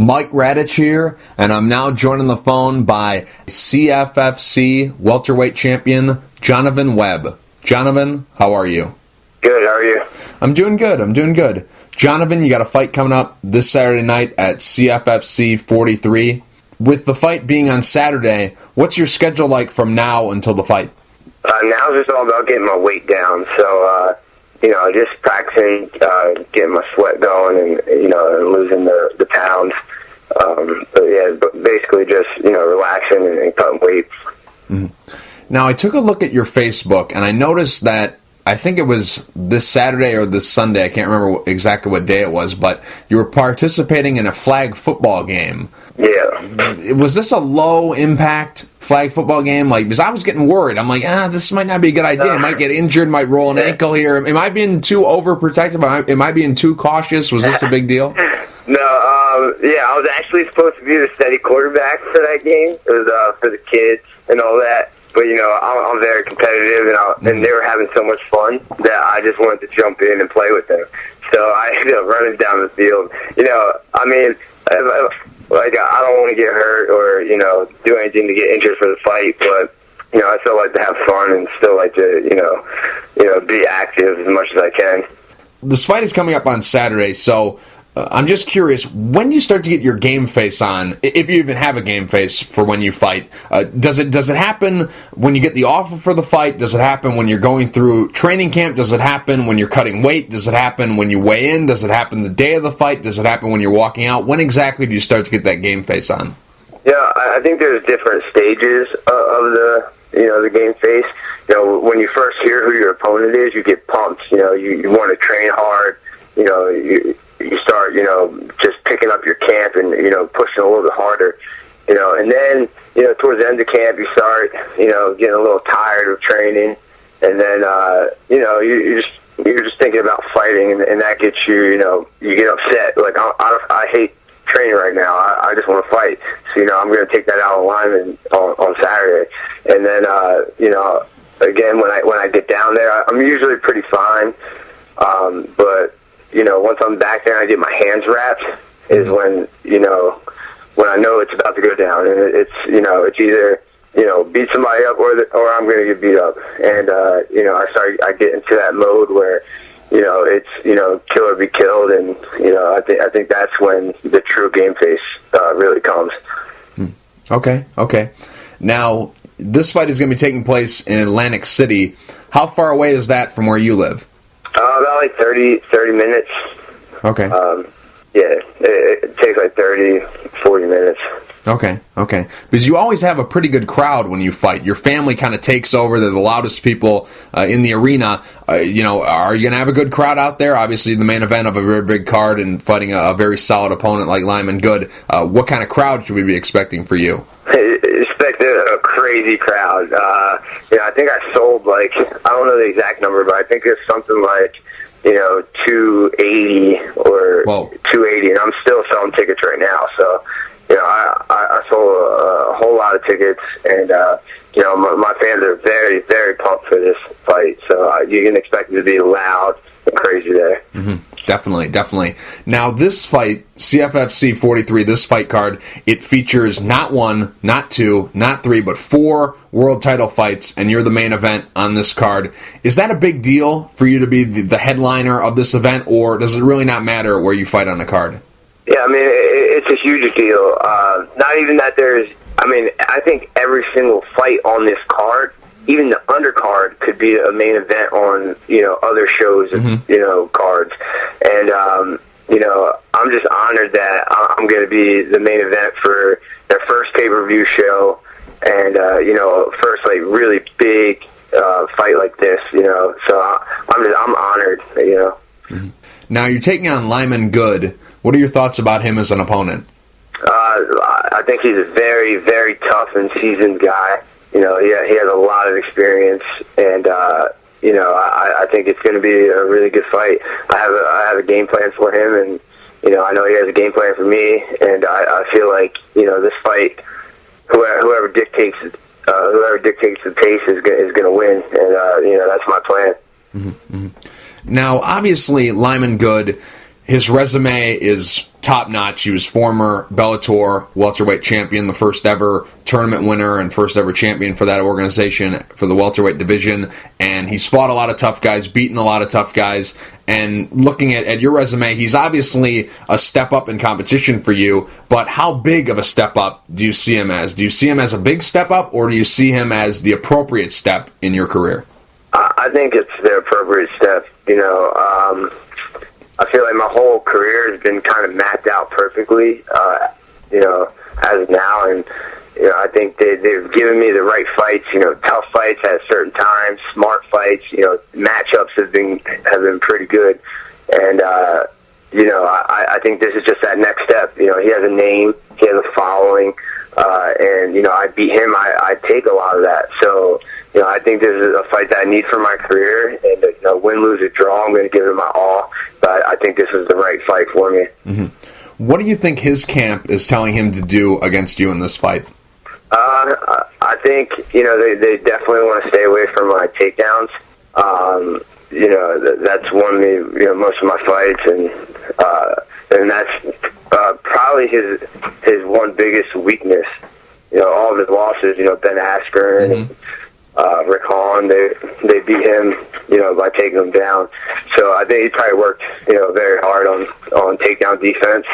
Mike Radich here, and I'm now joined on the phone by CFFC Welterweight champion Jonavin Webb. Jonavin, how are you? Good, how are you? I'm doing good. Jonavin, you got a fight coming up this Saturday night at CFFC 43. With the fight being on Saturday, what's your schedule like from now until the fight? Now it's just all about getting my weight down. So, just practicing, getting my sweat going and, and losing the pounds. But basically just, relaxing and cutting weight. Mm-hmm. Now, I took a look at your Facebook, and I noticed that I think it was this Saturday or this Sunday, I can't remember exactly what day it was, but you were participating in a flag football game. Yeah. Was this a low-impact flag football game? Because I was getting worried. I'm like, this might not be a good idea. I might get injured, might roll an ankle here. Am I being too overprotective? Am I being too cautious? Was this a big deal? No, I was actually supposed to be the steady quarterback for that game. It was for the kids and all that. But, I'm very competitive, and they were having so much fun that I just wanted to jump in and play with them. So I ended up running down the field. I don't want to get hurt or, do anything to get injured for the fight, but, I still like to have fun and still like to, be active as much as I can. This fight is coming up on Saturday, so I'm just curious, when do you start to get your game face on, if you even have a game face for when you fight? Does it happen when you get the offer for the fight? Does it happen when you're going through training camp? Does it happen when you're cutting weight? Does it happen when you weigh in? Does it happen the day of the fight? Does it happen when you're walking out? When exactly do you start to get that game face on? Yeah, I think there's different stages of the game face. When you first hear who your opponent is, you get pumped. You want to train hard. You start, just picking up your camp and, pushing a little bit harder, and then, towards the end of camp, you start, getting a little tired of training, and then, you're just thinking about fighting, and that gets you, you get upset. Like, I hate training right now. I just want to fight. So, I'm going to take that out of alignment on Saturday. And then, again, when I get down there, I'm usually pretty fine, but once I'm back there and I get my hands wrapped is when I know it's about to go down. And it's either, beat somebody up or I'm going to get beat up. And, I get into that mode where, it's, kill or be killed. And, I think that's when the true game face really comes. Okay. Now, this fight is going to be taking place in Atlantic City. How far away is that from where you live? About like 30 minutes. Okay. It takes like 30, 40 minutes. Okay. Because you always have a pretty good crowd when you fight. Your family kind of takes over. They're the loudest people in the arena. Are you going to have a good crowd out there? Obviously, the main event of a very big card and fighting a very solid opponent like Lyman Good. What kind of crowd should we be expecting for you? Expect a crazy crowd. I think I sold, I don't know the exact number, but I think it's something like, 280 or Whoa. 280, and I'm still selling tickets right now. So, I sold a whole lot of tickets, and, my fans are very, very pumped for this fight. So you can expect it to be loud and crazy there. Mm-hmm. Definitely. Now, this fight, CFFC 43, this fight card, it features not one, not two, not three, but 4 world title fights, and you're the main event on this card. Is that a big deal for you to be the headliner of this event, or does it really not matter where you fight on the card? Yeah, it's a huge deal. Not even that I think every single fight on this card, even the undercard, could be a main event on, other shows, cards. And, I'm just honored that I'm going to be the main event for their first pay-per-view show and, first, really big fight like this, So I'm honored, Mm-hmm. Now, you're taking on Lyman Good. What are your thoughts about him as an opponent? I think he's a very, very tough and seasoned guy. He has a lot of experience, and I think it's going to be a really good fight. I have a game plan for him, and I know he has a game plan for me, and I feel like this fight, whoever dictates the pace is going to win, and that's my plan. Mm-hmm. Now, obviously, Lyman Good, his resume is top-notch. He was former Bellator welterweight champion, the first ever tournament winner and first ever champion for that organization for the welterweight division, and he's fought a lot of tough guys, beaten a lot of tough guys, and looking at your resume, he's obviously a step up in competition for you, but how big of a step up do you see him as? Do you see him as a big step up, or do you see him as the appropriate step in your career? I think it's the appropriate step. I feel like my whole career has been kind of mapped out perfectly, as of now, and I think they've given me the right fights. Tough fights at certain times, smart fights. Matchups have been pretty good, and I think this is just that next step. He has a name, he has a following, and I beat him. I take a lot of that, so. I think this is a fight that I need for my career, and win, lose, or draw, I'm going to give it my all. But I think this is the right fight for me. Mm-hmm. What do you think his camp is telling him to do against you in this fight? I think they definitely want to stay away from my takedowns. That's won me most of my fights, and that's probably his one biggest weakness. All of his losses, Ben Askren. Mm-hmm. Rick Hahn, they beat him, by taking him down. So I think he probably worked, very hard on takedown defense,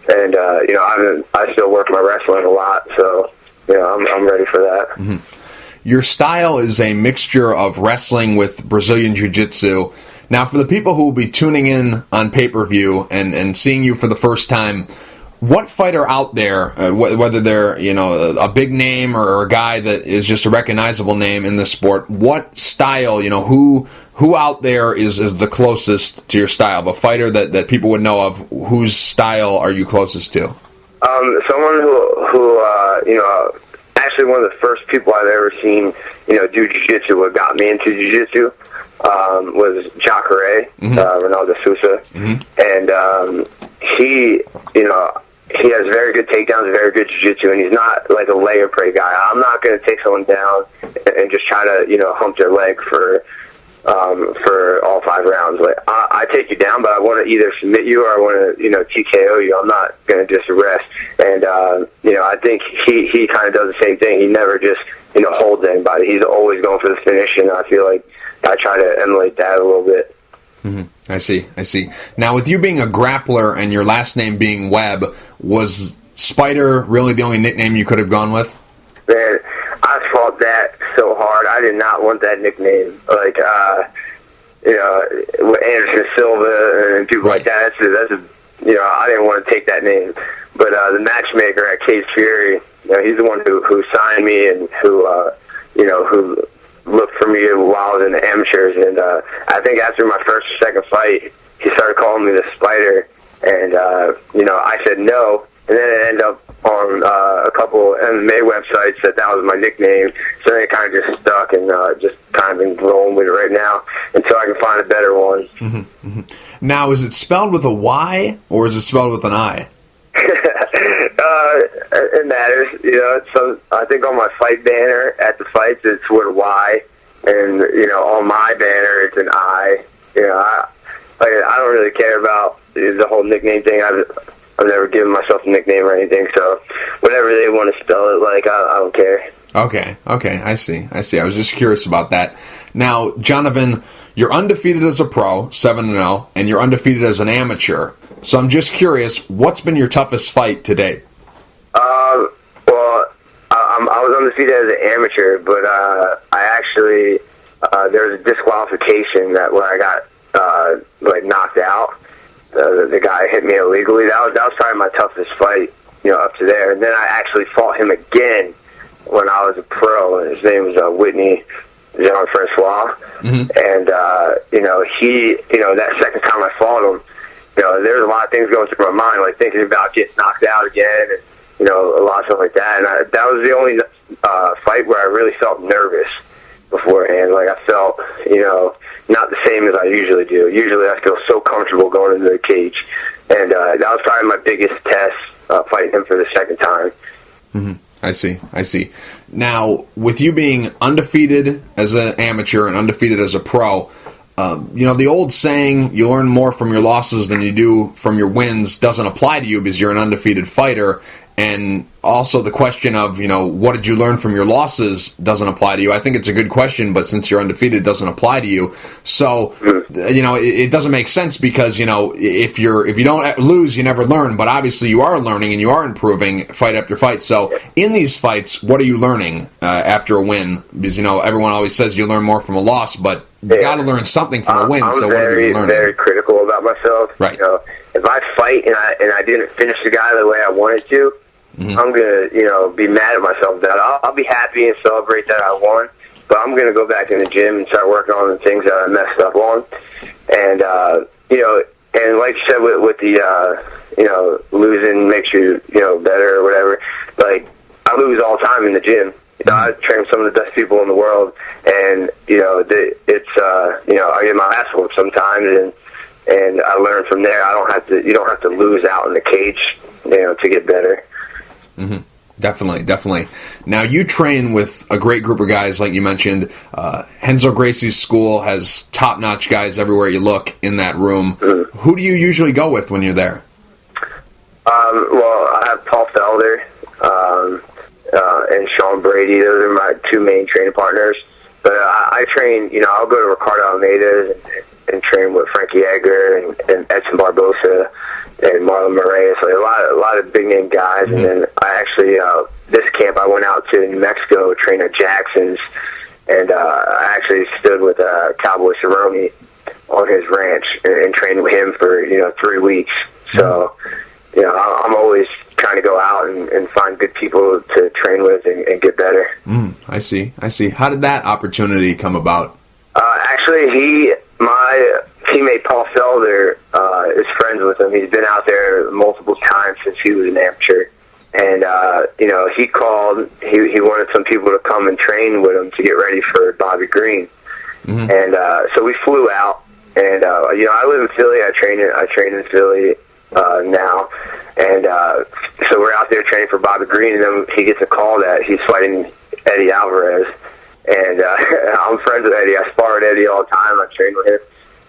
and I still work my wrestling a lot, so I'm ready for that. Mm-hmm. Your style is a mixture of wrestling with Brazilian Jiu-Jitsu. Now, for the people who will be tuning in on pay-per-view and seeing you for the first time, what fighter out there, whether they're a big name or a guy that is just a recognizable name in the sport, what style, who out there is the closest to your style? A fighter that people would know of, whose style are you closest to? Someone who actually one of the first people I've ever seen do jiu-jitsu, what got me into jiu-jitsu was Jacare, mm-hmm. Ronaldo Sousa, mm-hmm. and he has very good takedowns, very good jiu-jitsu, and he's not like a lay or pray guy. I'm not going to take someone down and just try to, hump their leg for all 5 rounds. Like I take you down, but I want to either submit you or I want to, TKO you. I'm not going to just rest. And I think he kind of does the same thing. He never just holds anybody. He's always going for the finish, and I feel like I try to emulate that a little bit. Mm-hmm. I see. Now, with you being a grappler and your last name being Webb, was Spider really the only nickname you could have gone with? Man, I fought that so hard. I did not want that nickname. Like, with Anderson Silva and people like that. I didn't want to take that name. But the matchmaker at Cage Fury, he's the one who signed me and who looked for me while I was in the amateurs, and I think after my first or second fight, he started calling me the Spider, and I said no, and then it ended up on a couple MMA websites that was my nickname, so then it kind of just stuck, and just kind of been rolling with it right now until I can find a better one. Mm-hmm, mm-hmm. Now, is it spelled with a Y, or is it spelled with an I? It matters, So I think on my fight banner at the fights it's with a Y, and on my banner it's an I. I don't really care about the whole nickname thing. I've never given myself a nickname or anything, so whatever they want to spell it like, I don't care. Okay, I see. I was just curious about that. Now, Jonavin, you're undefeated as a pro, 7-0, and you're undefeated as an amateur. So I'm just curious, what's been your toughest fight to date? I was undefeated as an amateur, but I actually there was a disqualification where I got knocked out. The guy hit me illegally. That was probably my toughest fight, up to there. And then I actually fought him again when I was a pro, and his name was Whitney Jean-Francois. Mm-hmm. And he, that second time I fought him, there's a lot of things going through my mind, like thinking about getting knocked out again, and a lot of stuff like that. And that was the only fight where I really felt nervous beforehand. Like I felt, not the same as I usually do. Usually I feel so comfortable going into the cage. And that was probably my biggest test, fighting him for the second time. Mm-hmm. I see. Now, with you being undefeated as an amateur and undefeated as a pro, The old saying, you learn more from your losses than you do from your wins, doesn't apply to you because you're an undefeated fighter. And also the question of, what did you learn from your losses doesn't apply to you. I think it's a good question, but since you're undefeated, it doesn't apply to you. So, it doesn't make sense because, if you don't lose, you never learn. But obviously you are learning and you are improving fight after fight. So in these fights, what are you learning after a win? Because, everyone always says you learn more from a loss, but you got to learn something from a win. So what are you learning? I'm very critical about myself. Right. If I fight and I didn't finish the guy the way I wanted to, I'm going to, be mad at myself. That I'll be happy and celebrate that I won, but I'm going to go back in the gym and start working on the things that I messed up on. And, and like you said, with the, losing makes you, better or whatever. Like, I lose all the time in the gym. I train with some of the best people in the world, and, I get my ass whooped sometimes, and I learn from there. You don't have to lose out in the cage, to get better. Mm-hmm. Definitely. Now, you train with a great group of guys, like you mentioned. Renzo Gracie's school has top-notch guys everywhere you look in that room. Mm-hmm. Who do you usually go with when you're there? Well, I have Paul Felder and Sean Brady. Those are my two main training partners. But I train, I'll go to Ricardo Almeida and train with Frankie Edgar and Edson Barbosa and Marlon Moraes, so a lot of big name guys. Mm-hmm. And then I actually this camp I went out to New Mexico, trained at Jackson's, and I actually stood with Cowboy Cerrone on his ranch and trained with him for 3 weeks. So I'm always trying to go out and find good people to train with and get better. I see. How did that opportunity come about? Actually, my teammate Paul Felder is friends with him. He's been out there multiple times since he was an amateur. And, he called. He wanted some people to come and train with him to get ready for Bobby Green. Mm-hmm. And so we flew out. And, I live in Philly. I train in Philly now. And so we're out there training for Bobby Green, and then he gets a call that he's fighting Eddie Alvarez. And I'm friends with Eddie. I spar with Eddie all the time. I train with him.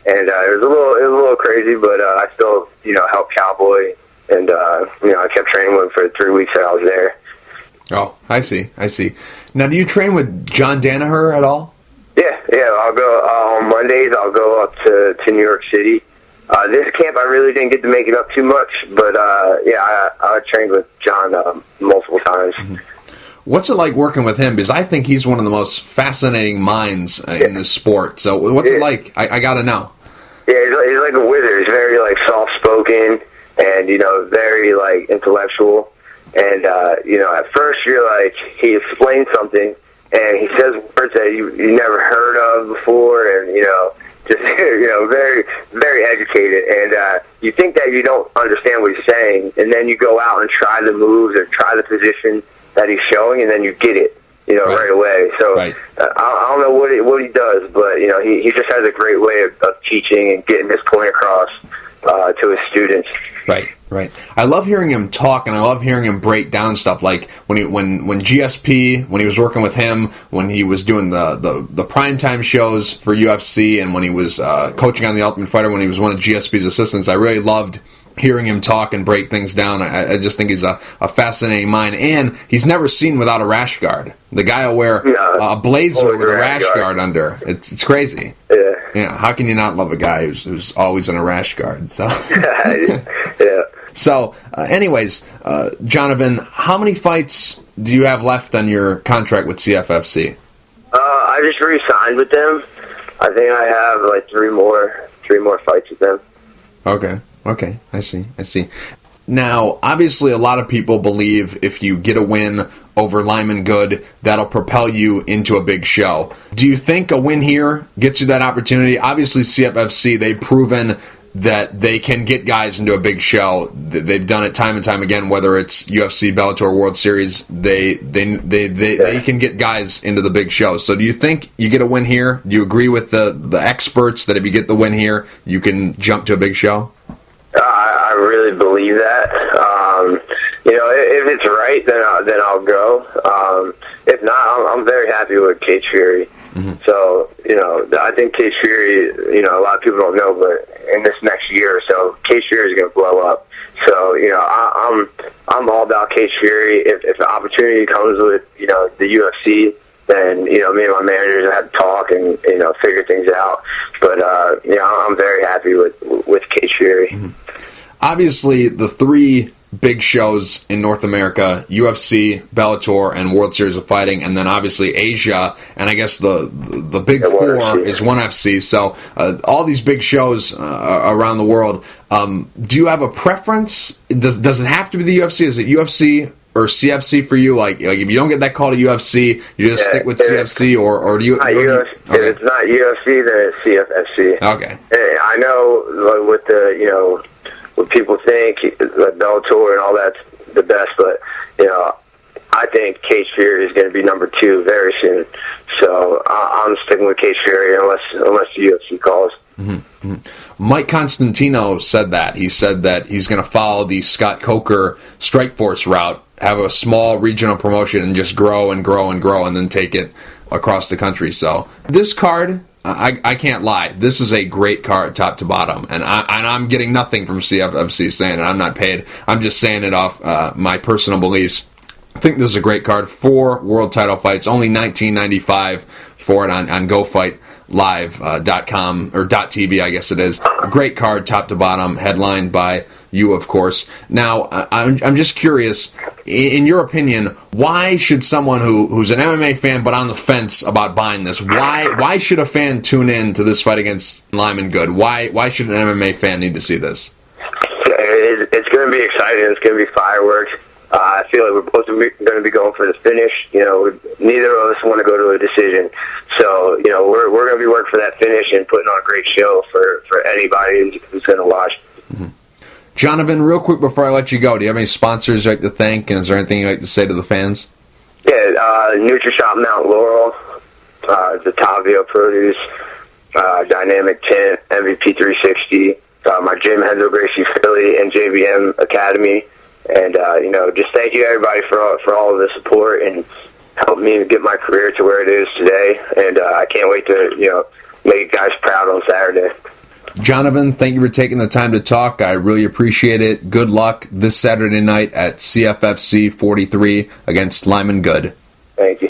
And it was a little crazy, but I still, helped Cowboy. And, I kept training with him for the 3 weeks that I was there. Oh, I see. Now, do you train with John Danaher at all? Yeah. I'll go on Mondays. I'll go up to New York City. This camp, I really didn't get to make it up too much, but I trained with John multiple times. Mm-hmm. What's it like working with him? Because I think he's one of the most fascinating minds in this sport. So what's it like? I got to know. Yeah, he's like a wizard. He's very soft-spoken and very intellectual. And at first you're he explains something and he says words that you never heard of before, and just very, very educated, and you think that you don't understand what he's saying, and then you go out and try the moves or try the position that he's showing, and then you get it, right away. So I don't know what he does, but he just has a great way of teaching and getting his point across to his students. Right. I love hearing him talk, and I love hearing him break down stuff. Like when GSP, when he was working with him, when he was doing the primetime shows for UFC, and when he was coaching on The Ultimate Fighter, when he was one of GSP's assistants. I really loved hearing him talk and break things down. I just think he's a fascinating mind, and he's never seen without a rash guard. The guy will wear a blazer with a rash guard under. It's crazy. Yeah. How can you not love a guy who's always in a rash guard? So. Yeah. So, anyways, Jonavin, how many fights do you have left on your contract with CFFC? I just re-signed with them. I think I have three more fights with them. Okay. I see. Now, obviously, a lot of people believe if you get a win over Lyman Good, that'll propel you into a big show. Do you think a win here gets you that opportunity? Obviously, CFFC, they've proven that they can get guys into a big show. They've done it time and time again, whether it's UFC, Bellator, World Series. They can get guys into the big show. So do you think you get a win here? Do you agree with the experts that if you get the win here, you can jump to a big show? I really believe that. if it's right, then I'll go. If not, I'm very happy with Cage Fury. Mm-hmm. So, I think Cage Fury, a lot of people don't know, but in this next year or so, Cage Fury is going to blow up. So, I'm all about Cage Fury. If the opportunity comes with, the UFC, then, me and my managers have to talk and, figure things out. But, I'm very happy with Cage Fury. Mm-hmm. Obviously, the three big shows in North America, UFC, Bellator, and World Series of Fighting, and then obviously Asia, and I guess the big four is ONE FC. So all these big shows around the world. Do you have a preference? Does it have to be the UFC? Is it UFC or CFC for you? Like if you don't get that call to UFC, you just stick with CFC, or do you? If it's not UFC, then it's CFFC. Okay. I know with the what people think that Bellator and all that's the best, but I think Cage Fury is going to be number 2 very soon. So I'm sticking with Cage Fury unless the UFC calls. Mm-hmm. Mike Constantino said that. He said that he's going to follow the Scott Coker Strikeforce route, have a small regional promotion, and just grow and grow and grow, and then take it across the country. So this card, I can't lie. This is a great card, top to bottom, and I'm getting nothing from CFFC saying it. I'm not paid. I'm just saying it off my personal beliefs. I think this is a great card. 4 world title fights, only $19.95 for it on GoFightLive.com or .tv, I guess it is. A great card, top to bottom, headlined by you, of course. Now, I'm just curious, in your opinion, why should someone who's an MMA fan but on the fence about buying this, why should a fan tune in to this fight against Lyman Good? Why should an MMA fan need to see this? It's going to be exciting. It's going to be fireworks. I feel like we're both going to be going for the finish. Neither of us want to go to a decision. So, we're going to be working for that finish and putting on a great show for anybody who's going to watch. Mm-hmm. Jonavin, real quick before I let you go, do you have any sponsors you'd like to thank, and is there anything you'd like to say to the fans? Yeah, NutriShop Mount Laurel, Zatavio Produce, Dynamic Tint, MVP 360, my gym, Henzo Gracie Philly, and JVM Academy. And, just thank you, everybody, for all of the support and help me get my career to where it is today. And I can't wait to, make you guys proud on Saturday. Jonavin, thank you for taking the time to talk. I really appreciate it. Good luck this Saturday night at CFFC 43 against Lyman Good. Thank you.